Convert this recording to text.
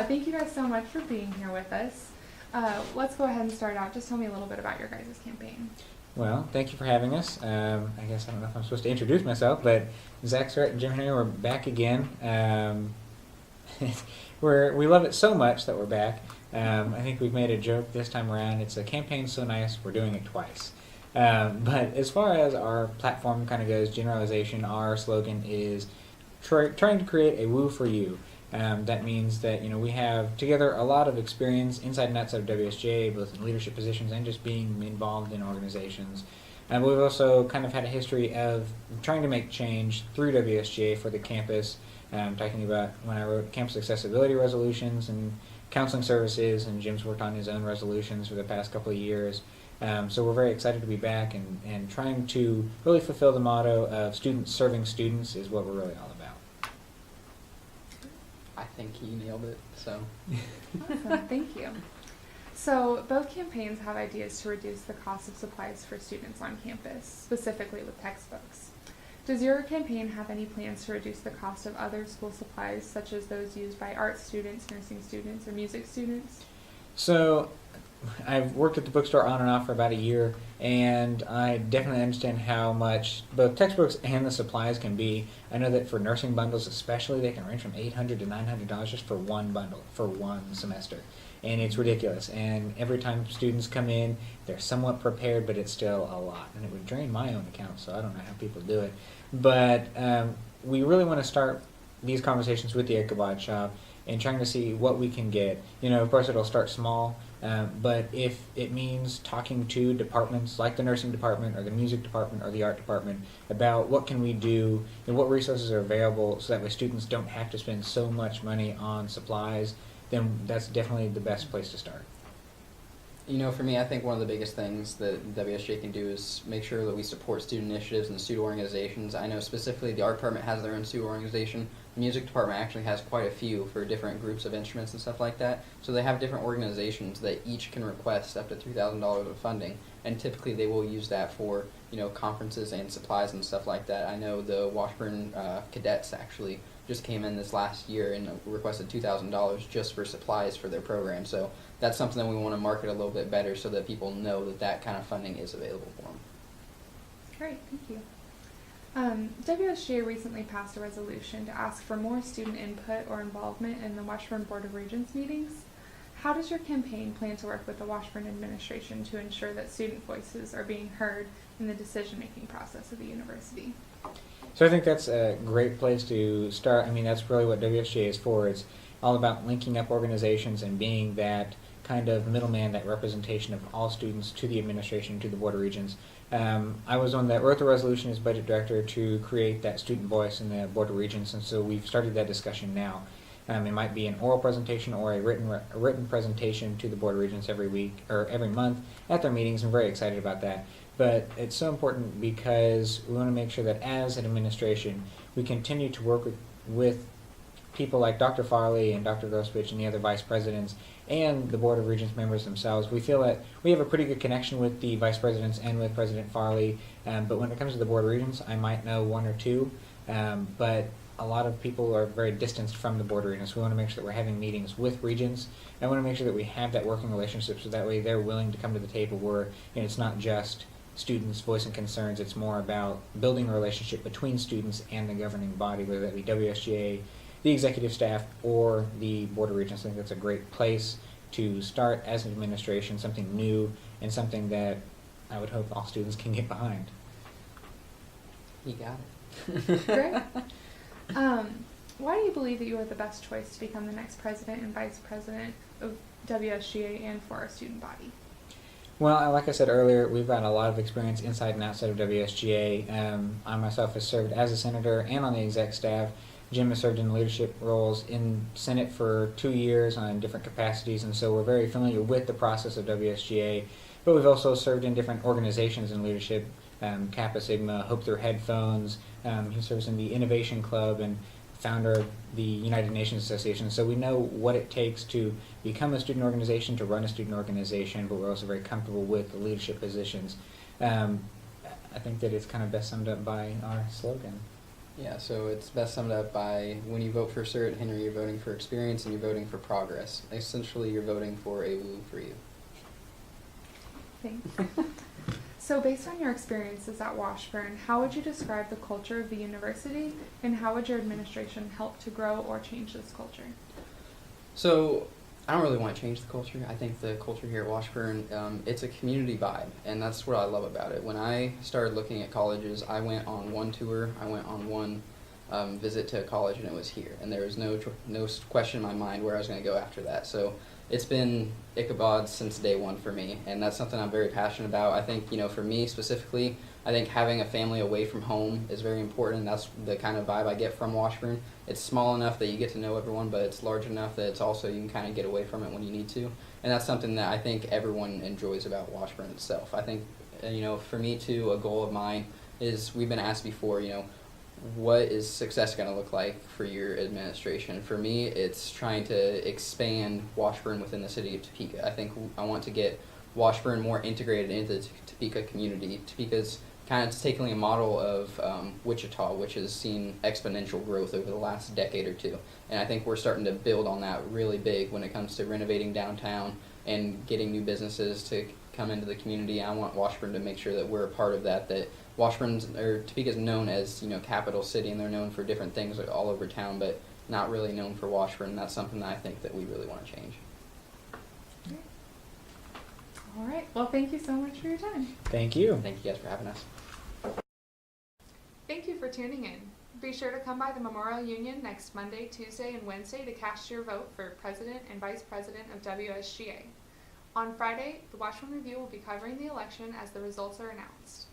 Thank you guys so much for being here with us. Let's go ahead and start out. Just tell me a little bit about your guys' campaign. Well, thank you for having us. I guess I don't know if I'm supposed to introduce myself, but Zach, Surritt, and Jim Henry, we're back again. We love it so much that we're back. I think we've made a joke this time around. It's a campaign so nice, we're doing it twice. But as far as our platform kind of goes, generalization, our slogan is trying to create a woo for you. That means that we have together a lot of experience inside and outside of WSGA, both in leadership positions and just being involved in organizations. And we've also kind of had a history of trying to make change through WSGA for the campus. Talking about when I wrote campus accessibility resolutions and counseling services, and Jim's worked on his own resolutions for the past couple of years. So we're very excited to be back and trying to really fulfill the motto of students serving students is what we're really all about. I think you nailed it, so. Awesome, thank you. So both campaigns have ideas to reduce the cost of supplies for students on campus, specifically with textbooks. Does your campaign have any plans to reduce the cost of other school supplies, such as those used by art students, nursing students, or music students? So I've worked at the bookstore on and off for about a year, and I definitely understand how much both textbooks and the supplies can be. I know that for nursing bundles especially, they can range from $800 to $900 just for one bundle, for one semester. And it's ridiculous. And every time students come in, they're somewhat prepared, but it's still a lot. And it would drain my own account, so I don't know how people do it. But we really want to start these conversations with the Ichabod shop and trying to see what we can get. Of course, it'll start small. But if it means talking to departments like the nursing department or the music department or the art department about what can we do and what resources are available so that way students don't have to spend so much money on supplies, then that's definitely the best place to start. For me, I think one of the biggest things that WSJ can do is make sure that we support student initiatives and student organizations. I know specifically the art department has their own student organization. The music department actually has quite a few for different groups of instruments and stuff like that. So they have different organizations that each can request up to $3,000 of funding, and typically they will use that for conferences and supplies and stuff like that. I know the Washburn cadets actually just came in this last year and requested $2,000 just for supplies for their program. So that's something that we want to market a little bit better so that people know that that kind of funding is available for them. Great, thank you. WSGA recently passed a resolution to ask for more student input or involvement in the Washburn Board of Regents meetings. How does your campaign plan to work with the Washburn administration to ensure that student voices are being heard in the decision-making process of the university? So I think that's a great place to start. That's really what WSGA is for. It's all about linking up organizations and being that kind of middleman, that representation of all students to the administration, to the Board of Regents. I was one that wrote the resolution as budget director to create that student voice in the Board of Regents, and so we've started that discussion now. It might be an oral presentation or a written presentation to the Board of Regents every week or every month at their meetings. I'm very excited about that. But it's so important because we want to make sure that as an administration, we continue to work with people like Dr. Farley and Dr. Grosbich and the other vice presidents and the Board of Regents members themselves. We feel that we have a pretty good connection with the vice presidents and with President Farley, but when it comes to the Board of Regents, I might know one or two, but a lot of people are very distanced from the Board of Regents. We want to make sure that we're having meetings with regents. I want to make sure that we have that working relationship so that way they're willing to come to the table where it's not just students voicing concerns, it's more about building a relationship between students and the governing body, whether that be WSGA, the executive staff, or the Board of Regents. I think that's a great place to start as an administration, something new and something that I would hope all students can get behind. You got it. Great. Why do you believe that you are the best choice to become the next president and vice president of WSGA and for our student body? Well, like I said earlier, we've got a lot of experience inside and outside of WSGA. I myself have served as a senator and on the exec staff. Jim has served in leadership roles in Senate for 2 years on different capacities, and so we're very familiar with the process of WSGA. But we've also served in different organizations in leadership, Kappa Sigma, Hope Through Headphones. He serves in the Innovation Club and founder of the United Nations Association. So we know what it takes to become a student organization, to run a student organization, but we're also very comfortable with the leadership positions. I think that it's kind of best summed up by our slogan. Yeah, so it's best summed up by when you vote for Surritt Henry, you're voting for experience and you're voting for progress. Essentially, you're voting for a woo for you. Thanks. So based on your experiences at Washburn, how would you describe the culture of the university, and how would your administration help to grow or change this culture? So I don't really want to change the culture. I think the culture here at Washburn, it's a community vibe, and that's what I love about it. When I started looking at colleges, I went on one tour, I went on one visit to a college, and it was here. And there was no question in my mind where I was going to go after that. So it's been Ichabod since day one for me, and that's something I'm very passionate about. I think, for me specifically, I think having a family away from home is very important. That's the kind of vibe I get from Washburn. It's small enough that you get to know everyone, but it's large enough that it's also you can kind of get away from it when you need to. And that's something that I think everyone enjoys about Washburn itself. I think, for me too, a goal of mine is, we've been asked before, what is success going to look like for your administration? For me, it's trying to expand Washburn within the city of Topeka. I think I want to get Washburn more integrated into the Topeka community. Topeka's kind of taking a model of Wichita, which has seen exponential growth over the last decade or two. And I think we're starting to build on that really big when it comes to renovating downtown and getting new businesses to come into the community. I want Washburn to make sure that we're a part of that, that Topeka's known as, capital city, and they're known for different things all over town, but not really known for Washburn. That's something that I think that we really want to change. All right. Well, thank you so much for your time. Thank you. Thank you guys for having us. Thank you for tuning in. Be sure to come by the Memorial Union next Monday, Tuesday, and Wednesday to cast your vote for President and Vice President of WSGA. On Friday, the Washburn Review will be covering the election as the results are announced.